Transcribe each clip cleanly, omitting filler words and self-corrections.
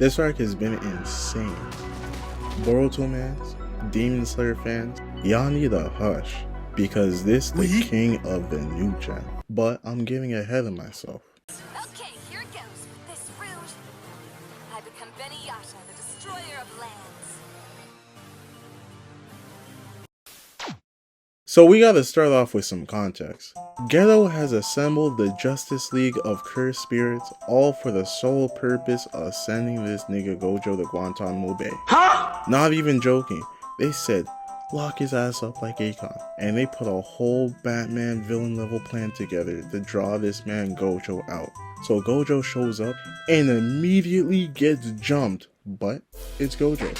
This arc has been insane. Boruto fans, Demon Slayer fans, y'all need a hush, because this the king of the new gen. But I'm getting ahead of myself. Okay, here it goes with this route. I become Beniyata, the destroyer of lands. So we gotta start off with some context. Geto has assembled the Justice League of Cursed Spirits, all for the sole purpose of sending this nigga Gojo to Guantanamo Bay. Not even joking, they said, lock his ass up like Akon, and they put a whole Batman villain level plan together to draw this man Gojo out. So Gojo shows up and immediately gets jumped, but it's Gojo.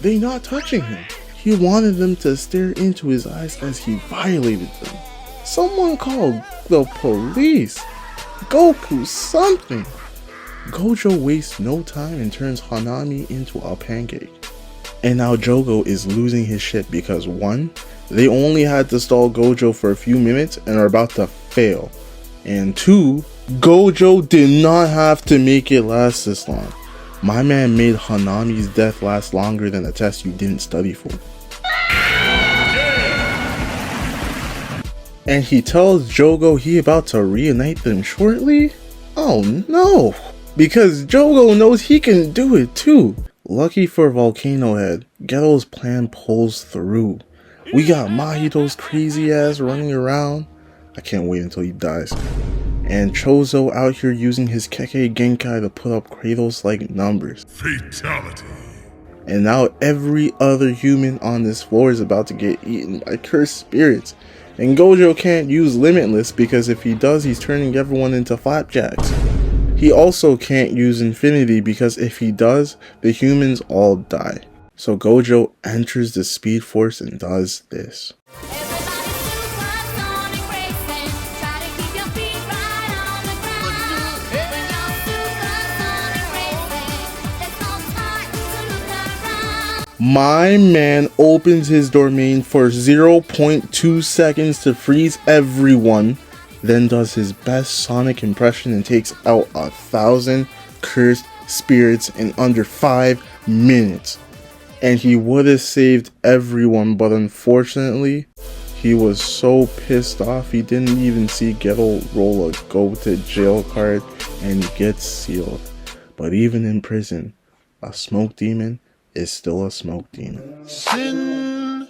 They not touching him. He wanted them to stare into his eyes as he violated them. Someone called the police. Goku something. Gojo wastes no time and turns Nanami into a pancake. And now Jogo is losing his shit because 1, they only had to stall Gojo for a few minutes and are about to fail. And 2, Gojo did not have to make it last this long. My man made Hanami's death last longer than a test you didn't study for. And he tells Jogo he about to reunite them shortly? Oh no! Because Jogo knows he can do it too. Lucky for Volcano Head, Geto's plan pulls through. We got Mahito's crazy ass running around. I can't wait until he dies. And Chozo out here using his Kekkei Genkai to put up Kratos-like numbers. Fatality. And now every other human on this floor is about to get eaten by cursed spirits. And Gojo can't use Limitless because if he does, he's turning everyone into flapjacks. He also can't use Infinity because if he does, the humans all die. So Gojo enters the Speed Force and does this. My man opens his domain for 0.2 seconds to freeze everyone, then does his best Sonic impression and takes out 1,000 cursed spirits in under 5 minutes. And he would have saved everyone, but unfortunately, he was so pissed off he didn't even see Geto roll a go to jail card and gets sealed. But even in prison, a smoke demon is still a smoke demon. Sin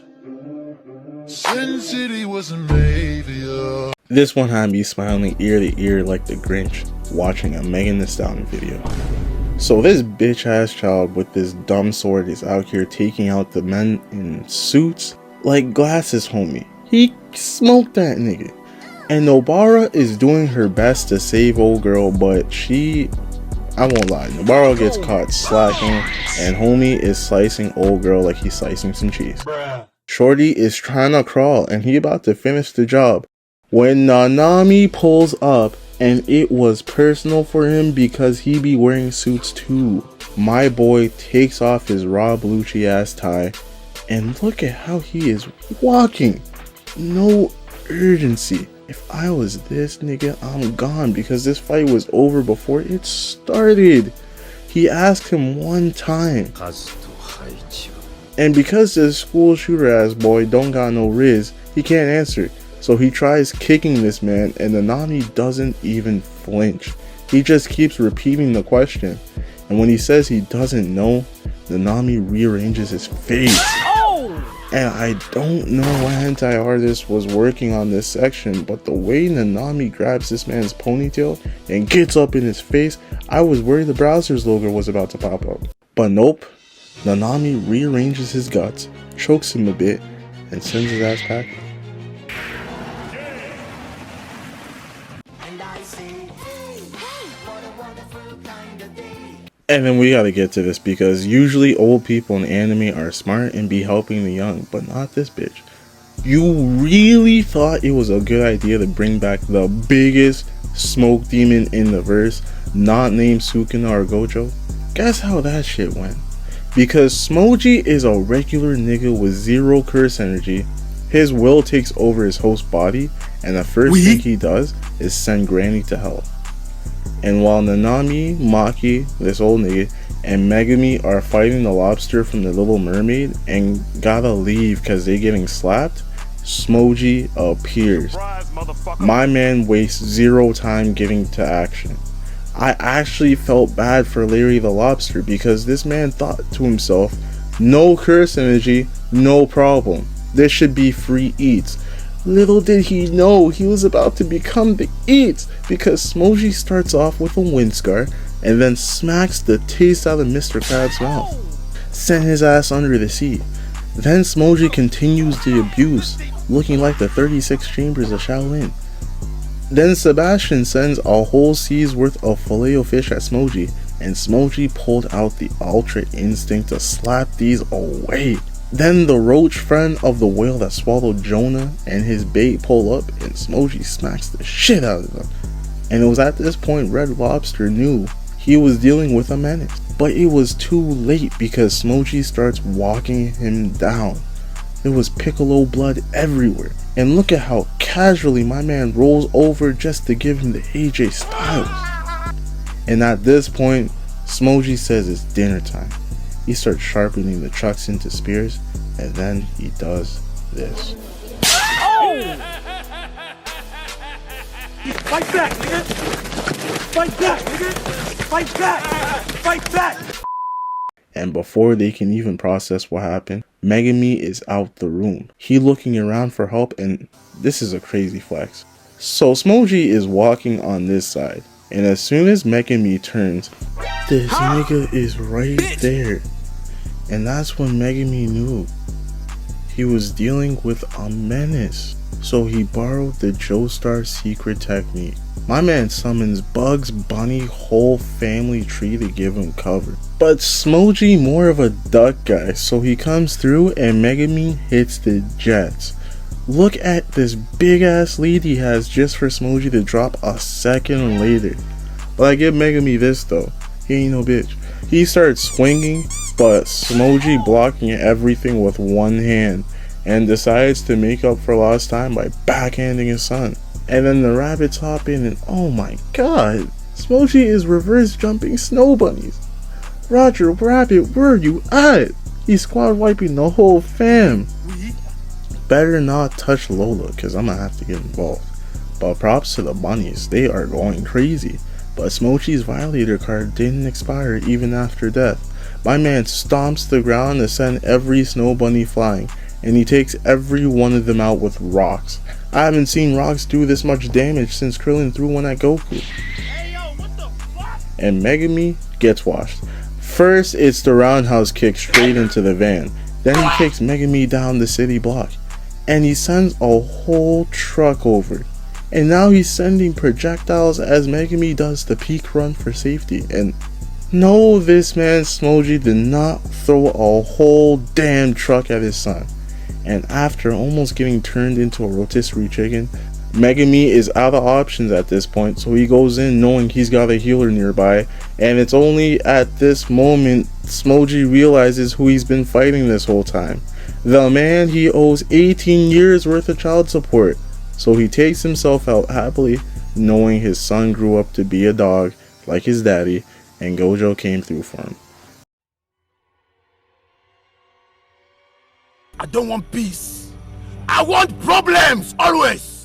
City was made for you. This one had me smiling ear to ear like the Grinch watching a Megan Thee Stallion video. So this bitch ass child with this dumb sword is out here taking out the men in suits like glasses, homie. He smoked that nigga. And Nobara is doing her best to save old girl, but I won't lie, Nobara gets caught slacking and homie is slicing old girl like he's slicing some cheese. Shorty is trying to crawl and he about to finish the job when Nanami pulls up, and it was personal for him because he be wearing suits too. My boy takes off his Rob Lucci ass tie and look at how he is walking. No urgency. If I was this nigga, I'm gone because this fight was over before it started. He asked him one time. And because this school shooter ass boy don't got no riz, he can't answer. So he tries kicking this man and Nanami doesn't even flinch. He just keeps repeating the question. And when he says he doesn't know, Nanami rearranges his face. And I don't know what hentai artist was working on this section, but the way Nanami grabs this man's ponytail and gets up in his face, I was worried the browser's logo was about to pop up. But nope, Nanami rearranges his guts, chokes him a bit, and sends his ass packing. And then we gotta get to this because usually old people in anime are smart and be helping the young, but not this bitch. You really thought it was a good idea to bring back the biggest smoke demon in the verse, not named Sukuna or Gojo? Guess how that shit went. Because SMOJI is a regular nigga with 0 curse energy, his will takes over his host body, and the first thing he does is send Granny to hell. And while Nanami, Maki, this old nigga, and Megumi are fighting the lobster from the Little Mermaid and gotta leave because they're getting slapped, SMOJI appears. My man wastes zero time getting to action. I actually felt bad for Larry the Lobster because this man thought to himself, no curse energy, no problem. This should be free eats. Little did he know he was about to become the eats because SMOJI starts off with a wind scar and then smacks the taste out of Mr. Crab's mouth. Sent his ass under the sea. Then SMOJI continues the abuse, looking like the 36 chambers of Shaolin. Then Sebastian sends a whole sea's worth of filet-o-fish at SMOJI, and SMOJI pulled out the ultra instinct to slap these away. Then the roach friend of the whale that swallowed Jonah and his bait pull up, and SMOJI smacks the shit out of them. And it was at this point Red Lobster knew he was dealing with a menace. But it was too late because SMOJI starts walking him down. There was piccolo blood everywhere. And look at how casually my man rolls over just to give him the AJ Styles. And at this point, SMOJI says it's dinner time. He starts sharpening the trucks into spears, and then he does this. Fight back, nigga! Fight back, nigga! Fight back! Fight back! And before they can even process what happened, Megumi is out the room. He looking around for help, and this is a crazy flex. So SMOJI is walking on this side, and as soon as Megumi turns, this nigga is right there. And that's when Megumi knew he was dealing with a menace. So he borrowed the Joestar secret technique. My man summons Bugs Bunny whole family tree to give him cover. But SMOJI more of a duck guy, so he comes through and Megumi hits the jets. Look at this big ass lead he has just for SMOJI to drop a second later. But I give Megumi this though, he ain't no bitch. He starts swinging, but SMOJI blocking everything with one hand and decides to make up for lost time by backhanding his son. And then the rabbits hop in and oh my god, SMOJI is reverse jumping snow bunnies. Roger Rabbit, where you at? He's squad wiping the whole fam. Better not touch Lola cause I'm gonna have to get involved. But props to the bunnies, they are going crazy. But SMOJI's Violator card didn't expire even after death. My man stomps the ground to send every snow bunny flying, and he takes every one of them out with rocks. I haven't seen rocks do this much damage since Krillin threw one at Goku. And Megumi gets washed. First, it's the roundhouse kick straight into the van. Then he kicks Megumi down the city block. And he sends a whole truck over. And now he's sending projectiles as Megumi does the peak run for safety. And no, this man SMOJI did not throw a whole damn truck at his son. And after almost getting turned into a rotisserie chicken, Megumi is out of options at this point, so he goes in knowing he's got a healer nearby, and it's only at this moment SMOJI realizes who he's been fighting this whole time. The man he owes 18 years worth of child support. So he takes himself out happily, knowing his son grew up to be a dog like his daddy, and Gojo came through for him. I don't want peace. I want problems always.